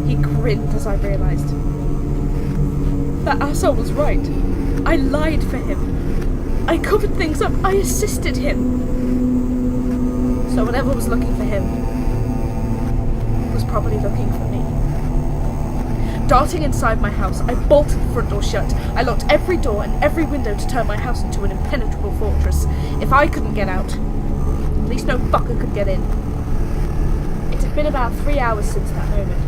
He grinned as I realised. That asshole was right. I lied for him. I covered things up. I assisted him. So whatever was looking for him was probably looking for me. Darting inside my house, I bolted the front door shut. I locked every door and every window to turn my house into an impenetrable fortress. If I couldn't get out, at least no fucker could get in. It had been about 3 hours since that moment,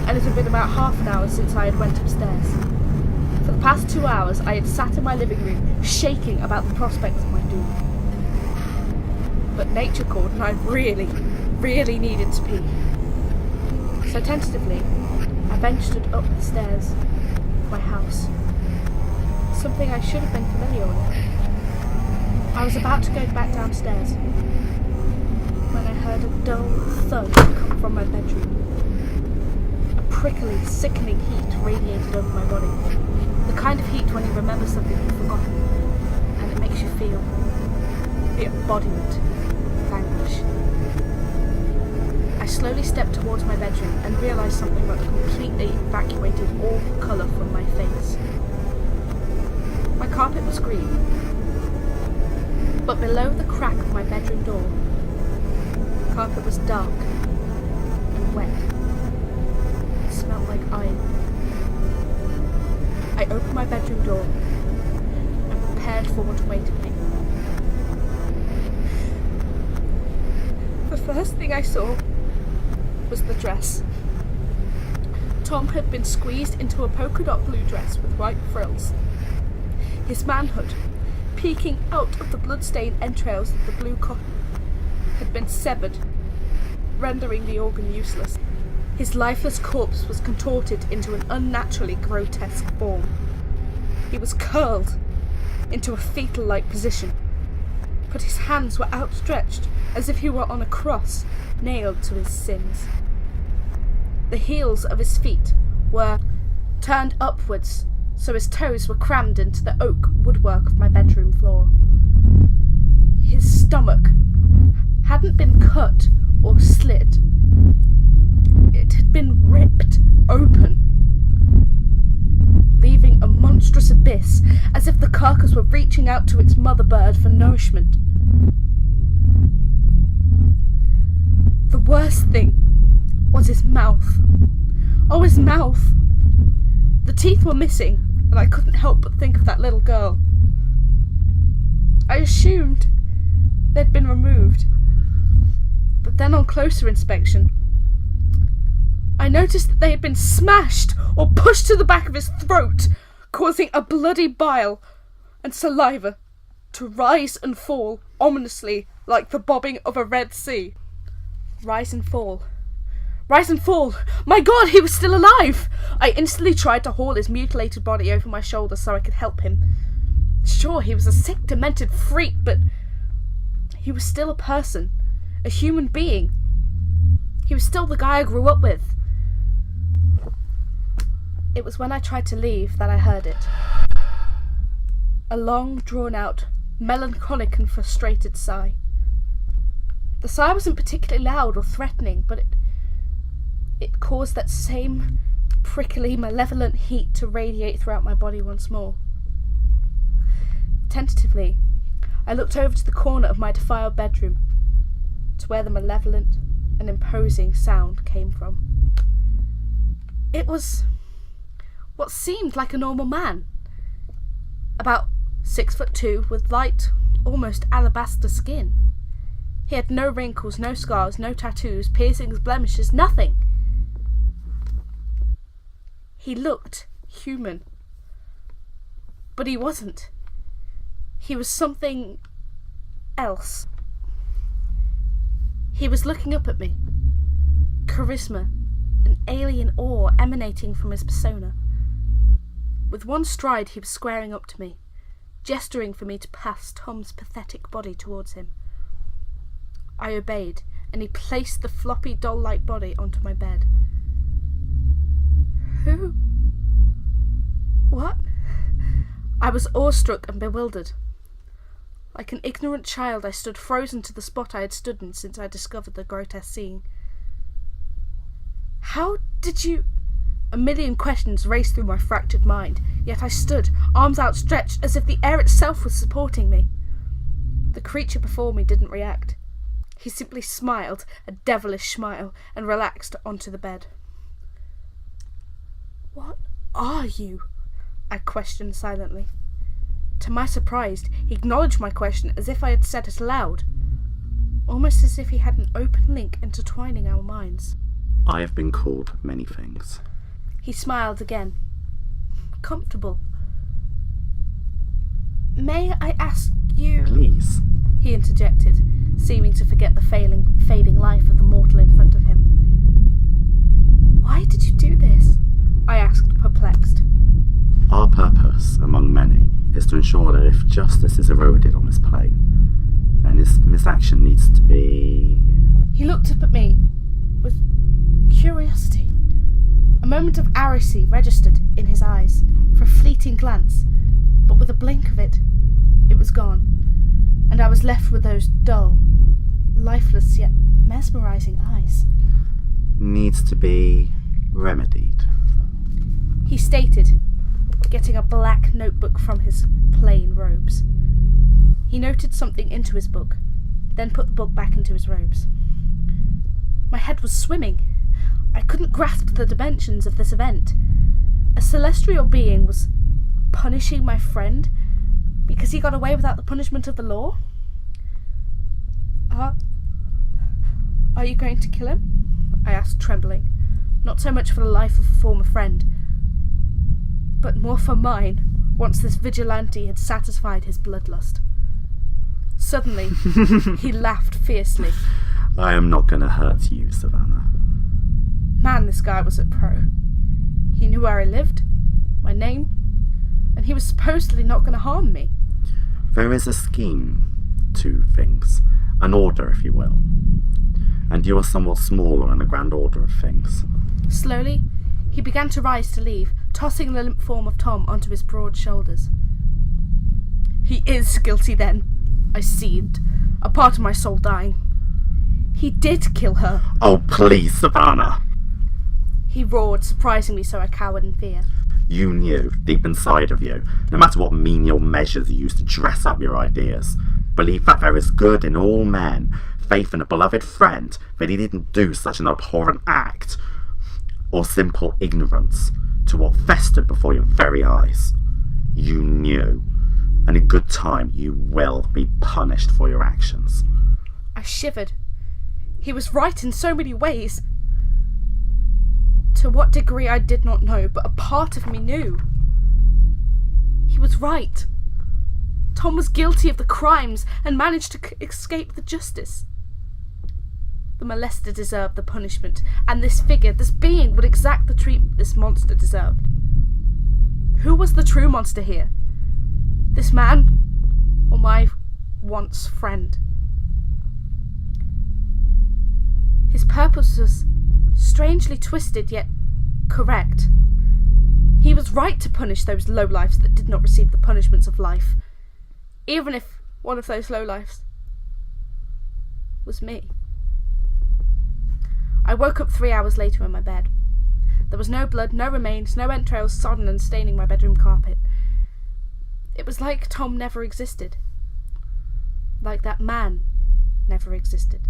and it had been about half an hour since I had went upstairs. For the past 2 hours, I had sat in my living room, shaking about the prospect of my doom. But nature called, and I really, really needed to pee. So tentatively, I ventured up the stairs of my house. Something I should have been familiar with. I was about to go back downstairs when I heard a dull thud come from my bedroom. A prickly, sickening heat radiated over my body. The kind of heat when you remember something you've forgotten and it makes you feel the embodiment of anguish. I slowly stepped towards my bedroom and realised something that completely evacuated all colour from my face. My carpet was green, but below the crack of my bedroom door, the carpet was dark and wet. It smelled like iron. I opened my bedroom door and prepared for what awaited me. The first thing I saw was the dress. Tom had been squeezed into a polka dot blue dress with white frills. His manhood, peeking out of the blood-stained entrails of the blue cotton, had been severed, rendering the organ useless. His lifeless corpse was contorted into an unnaturally grotesque form. He was curled into a fetal-like position, but his hands were outstretched as if he were on a cross, nailed to his sins. The heels of his feet were turned upwards, so his toes were crammed into the oak woodwork of my bedroom floor. His stomach hadn't been cut or slit. It had been ripped open, leaving a monstrous abyss, as if the carcass were reaching out to its mother bird for nourishment. The worst thing was his mouth. Oh, his mouth! The teeth were missing, and I couldn't help but think of that little girl. I assumed they'd been removed, but then on closer inspection, I noticed that they had been smashed or pushed to the back of his throat, causing a bloody bile and saliva to rise and fall ominously like the bobbing of a Red Sea. Rise and fall. Rise and fall! My God, he was still alive! I instantly tried to haul his mutilated body over my shoulder so I could help him. Sure, he was a sick, demented freak, but he was still a person, a human being. He was still the guy I grew up with. It was when I tried to leave that I heard it. A long, drawn-out, melancholic and frustrated sigh. The sigh wasn't particularly loud or threatening, but it caused that same prickly, malevolent heat to radiate throughout my body once more. Tentatively, I looked over to the corner of my defiled bedroom, to where the malevolent and imposing sound came from. It was what seemed like a normal man, about 6'2", with light, almost alabaster skin. He had no wrinkles, no scars, no tattoos, piercings, blemishes, nothing. He looked human, but he wasn't. He was something else. He was looking up at me, charisma, an alien awe emanating from his persona. With one stride he was squaring up to me, gesturing for me to pass Tom's pathetic body towards him. I obeyed, and he placed the floppy, doll-like body onto my bed. Who? What? I was awestruck and bewildered. Like an ignorant child, I stood frozen to the spot I had stood in since I discovered the grotesque scene. How did you... A million questions raced through my fractured mind, yet I stood, arms outstretched, as if the air itself was supporting me. The creature before me didn't react. He simply smiled, a devilish smile, and relaxed onto the bed. "What are you?" I questioned silently. To my surprise, he acknowledged my question as if I had said it aloud, almost as if he had an open link intertwining our minds. I have been called many things. He smiled again. Comfortable. "May I ask you..." Please. He interjected, seeming to forget the fading life of the mortal in front of him. "Why did you do this?" I asked, perplexed. Our purpose, among many, is to ensure that if justice is eroded on this plane, then this misaction needs to be... He looked up at me with curiosity. A moment of arrowy registered in his eyes for a fleeting glance, but with a blink of it, it was gone, and I was left with those dull, lifeless yet mesmerizing eyes. needs to be remedied. He stated, getting a black notebook from his plain robes. He noted something into his book, then put the book back into his robes. My head was swimming. I couldn't grasp the dimensions of this event. A celestial being was punishing my friend because he got away without the punishment of the law? Are you going to kill him? I asked, trembling, not so much for the life of a former friend, but more for mine, once this vigilante had satisfied his bloodlust. Suddenly, he laughed fiercely. I am not going to hurt you, Savannah. Man, this guy was a pro. He knew where I lived, my name, and he was supposedly not going to harm me. There is a scheme to things, an order, if you will, and you are somewhat smaller in the grand order of things. Slowly, he began to rise to leave, tossing the limp form of Tom onto his broad shoulders. He is guilty then, I seethed, a part of my soul dying. He did kill her. Oh, please, Savannah! He roared, surprising me, so I cowered in fear. You knew, deep inside of you, no matter what menial measures you used to dress up your ideas, believe that there is good in all men, faith in a beloved friend, that he didn't do such an abhorrent act, or simple ignorance to what festered before your very eyes. You knew, and in good time you will be punished for your actions. I shivered. He was right in so many ways. To what degree I did not know, but a part of me knew. He was right. Tom was guilty of the crimes and managed to escape the justice. The molester deserved the punishment, and this figure, this being, would exact the treatment this monster deserved. Who was the true monster here? This man, or my once friend? His purpose was strangely twisted, yet correct. He was right to punish those lowlifes that did not receive the punishments of life, even if one of those lowlifes was me. I woke up 3 hours later in my bed. There was no blood, no remains, no entrails sodden and staining my bedroom carpet. It was like Tom never existed. Like that man never existed.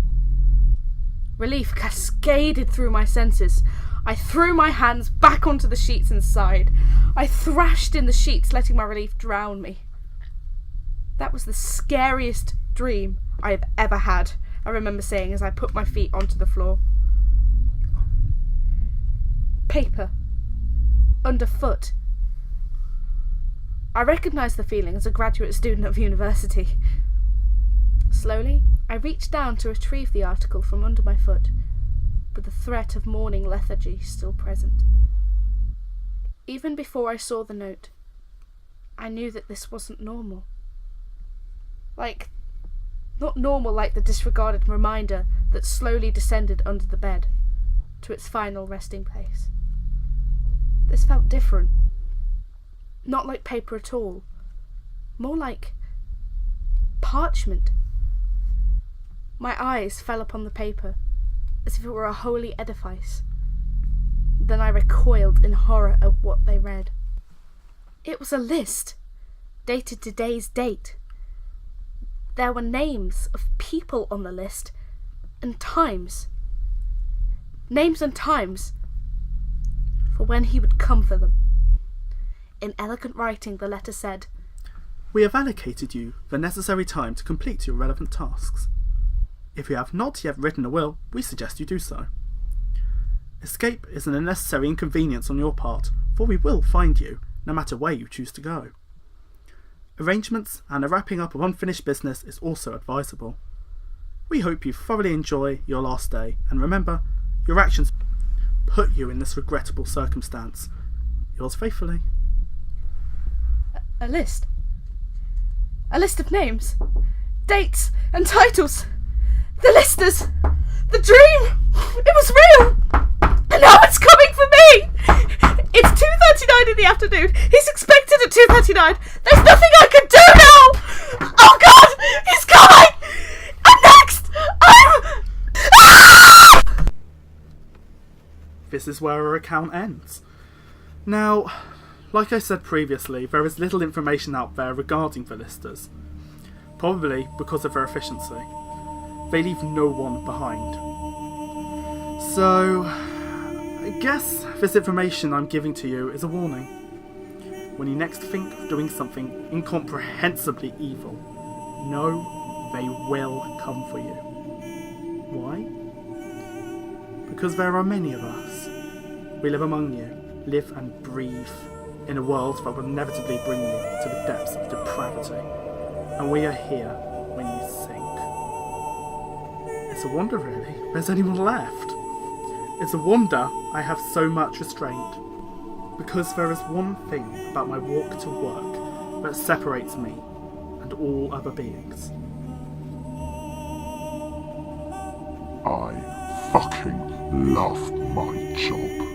Relief cascaded through my senses. I threw my hands back onto the sheets and sighed. I thrashed in the sheets, letting my relief drown me. That was the scariest dream I have ever had, I remember saying as I put my feet onto the floor. Paper. Underfoot. I recognised the feeling as a graduate student of university. Slowly, I reached down to retrieve the article from under my foot, with the threat of morning lethargy still present. Even before I saw the note, I knew that this wasn't normal. Not normal like the disregarded reminder that slowly descended under the bed to its final resting place. This felt different. Not like paper at all. More like parchment. My eyes fell upon the paper, as if it were a holy edifice. Then I recoiled in horror at what they read. It was a list, dated today's date. There were names of people on the list, and times. Names and times for when he would come for them. In elegant writing, the letter said, "We have allocated you the necessary time to complete your relevant tasks. If you have not yet written a will, we suggest you do so. Escape is an unnecessary inconvenience on your part, for we will find you, no matter where you choose to go. Arrangements and a wrapping up of unfinished business is also advisable. We hope you thoroughly enjoy your last day, and remember, your actions put you in this regrettable circumstance. Yours faithfully." A list. A list of names, dates, and titles. The listeners. The dream. It was real. And now it's coming for me. It's 2:39 in the afternoon. He's expected at 2:39. There's nothing I can do now. Oh God, he's coming. And next, This is where our account ends. Now, like I said previously, there is little information out there regarding the listers. Probably because of their efficiency. They leave no one behind. So, I guess this information I'm giving to you is a warning. When you next think of doing something incomprehensibly evil, know they will come for you. Why? Because there are many of us. We live among you, live and breathe in a world that will inevitably bring you to the depths of depravity. And we are here when you sink. It's a wonder, really, there's anyone left. It's a wonder I have so much restraint. Because there is one thing about my walk to work that separates me and all other beings. I fucking love my job.